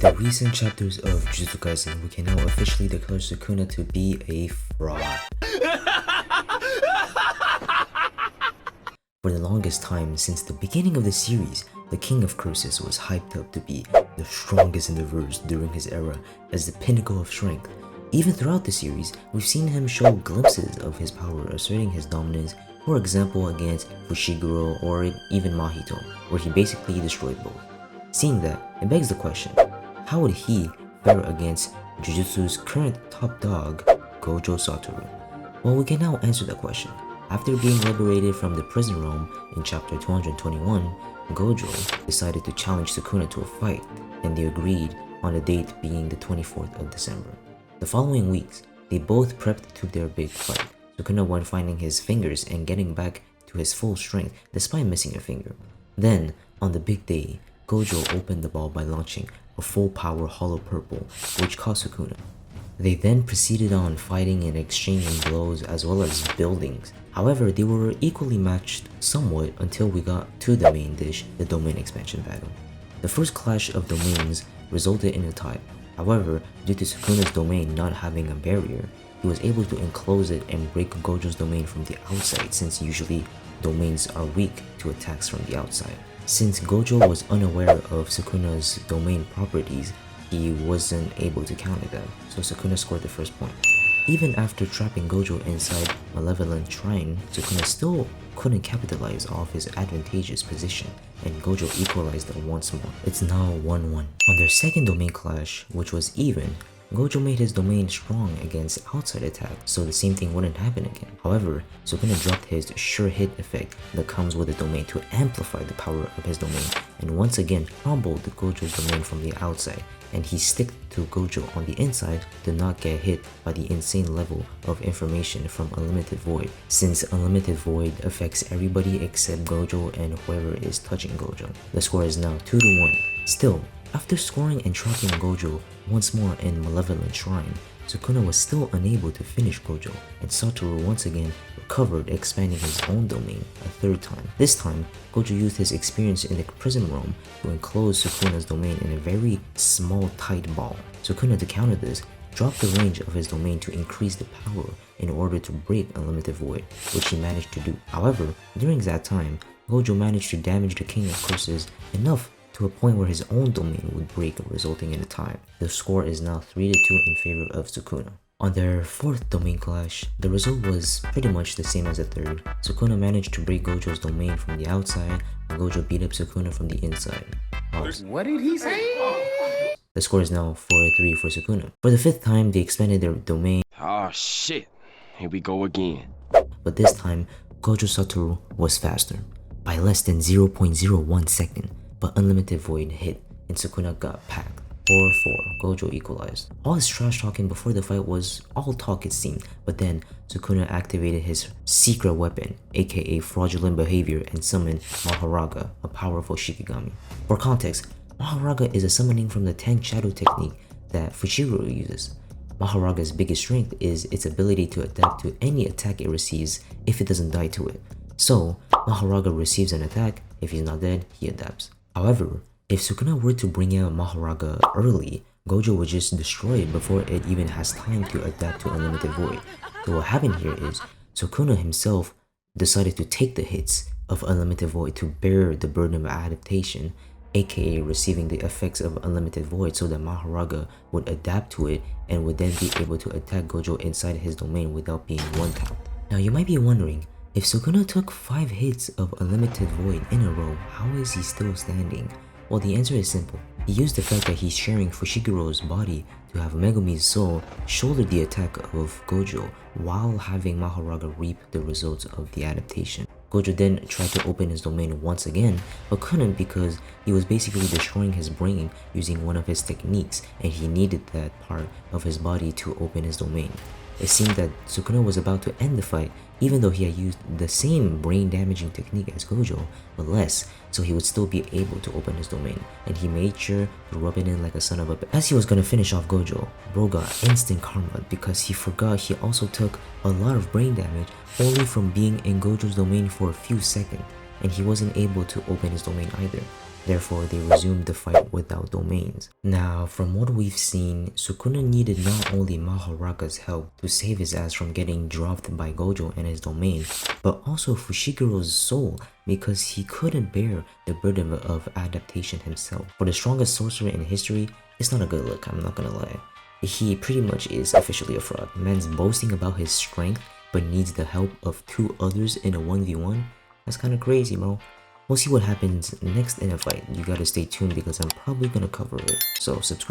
the recent chapters of Jujutsu Kaisen, we can now officially declare Sukuna to be a fraud. For the longest time, since the beginning of the series, the King of Curses was hyped up to be the strongest in the verse during his era as the pinnacle of strength. Even throughout the series, we've seen him show glimpses of his power, asserting his dominance, for example against Fushiguro or even Mahito, where he basically destroyed both. Seeing that, it begs the question, how would he fare against Jujutsu's current top dog, Gojo Satoru? Well, we can now answer the question. After being liberated from the prison realm in chapter 221, Gojo decided to challenge Sukuna to a fight, and they agreed on the date being the 24th of December. The following weeks, they both prepped to their big fight, Sukuna won finding his fingers and getting back to his full strength despite missing a finger. Then, on the big day, Gojo opened the ball by launching a full power hollow purple, which caught Sukuna. They then proceeded on fighting and exchanging blows as well as buildings. However, they were equally matched somewhat until we got to the main dish, the domain expansion battle. The first clash of domains resulted in a tie. However, due to Sukuna's domain not having a barrier, he was able to enclose it and break Gojo's domain from the outside, since usually domains are weak to attacks from the outside. Since Gojo was unaware of Sukuna's domain properties, he wasn't able to counter them, so Sukuna scored the first point. Even after trapping Gojo inside Malevolent Shrine, Sukuna still couldn't capitalize off his advantageous position, and Gojo equalized them once more. It's now 1-1. On their second domain clash, which was even, Gojo made his domain strong against outside attacks, so the same thing wouldn't happen again. However, Sukuna dropped his sure hit effect that comes with the domain to amplify the power of his domain, and once again crumbled Gojo's domain from the outside, and he stick to Gojo on the inside to not get hit by the insane level of information from Unlimited Void, since Unlimited Void affects everybody except Gojo and whoever is touching Gojo. The score is now 2-1. Still, after scoring and trapping Gojo once more in Malevolent Shrine, Sukuna was still unable to finish Gojo, and Satoru once again recovered, expanding his own domain a third time. This time, Gojo used his experience in the prison realm to enclose Sukuna's domain in a very small tight ball. Sukuna, to counter this, dropped the range of his domain to increase the power in order to break Unlimited Void, which he managed to do. However, during that time, Gojo managed to damage the King of Curses enough to a point where his own domain would break, resulting in a tie. The score is now 3-2 in favor of Sukuna. On their fourth domain clash, the result was pretty much the same as the third. Sukuna managed to break Gojo's domain from the outside, and Gojo beat up Sukuna from the inside. What did he say? The score is now 4-3 for Sukuna. For the fifth time, they expanded their domain. Oh shit, here we go again. But this time, Gojo Satoru was faster, by less than 0.01 second. But Unlimited Void hit, and Sukuna got packed. 4-4, Gojo equalized. All his trash talking before the fight was all talk, it seemed, but then Sukuna activated his secret weapon, aka fraudulent behavior, and summoned Maharaga, a powerful Shikigami. For context, Maharaga is a summoning from the Tank Shadow technique that Fushiguro uses. Maharaga's biggest strength is its ability to adapt to any attack it receives if it doesn't die to it. So, Maharaga receives an attack, if he's not dead, he adapts. However, if Sukuna were to bring out Maharaga early, Gojo would just destroy it before it even has time to adapt to Unlimited Void. So what happened here is, Sukuna himself decided to take the hits of Unlimited Void to bear the burden of adaptation, aka receiving the effects of Unlimited Void, so that Maharaga would adapt to it and would then be able to attack Gojo inside his domain without being one-tapped. Now you might be wondering, if Sukuna took 5 hits of Unlimited Void in a row, how is he still standing? Well, the answer is simple. He used the fact that he's sharing Fushiguro's body to have Megumi's soul shoulder the attack of Gojo while having Maharaga reap the results of the adaptation. Gojo then tried to open his domain once again, but couldn't because he was basically destroying his brain using one of his techniques, and he needed that part of his body to open his domain. It seemed that Sukuna was about to end the fight, even though he had used the same brain-damaging technique as Gojo, but less, so he would still be able to open his domain, and he made sure to rub it in like a son of a bitch. As he was gonna finish off Gojo, bro got instant karma because he forgot he also took a lot of brain damage only from being in Gojo's domain for a few seconds, and he wasn't able to open his domain either. Therefore, they resumed the fight without domains. Now, from what we've seen, Sukuna needed not only Maharaka's help to save his ass from getting dropped by Gojo and his domain, but also Fushigero's soul, because he couldn't bear the burden of adaptation himself. For the strongest sorcerer in history, it's not a good look, I'm not gonna lie. He pretty much is officially a fraud. Man's boasting about his strength, but needs the help of 2 others in a 1v1? That's kinda crazy, bro. We'll see what happens next in a fight. You gotta stay tuned because I'm probably gonna cover it, so subscribe.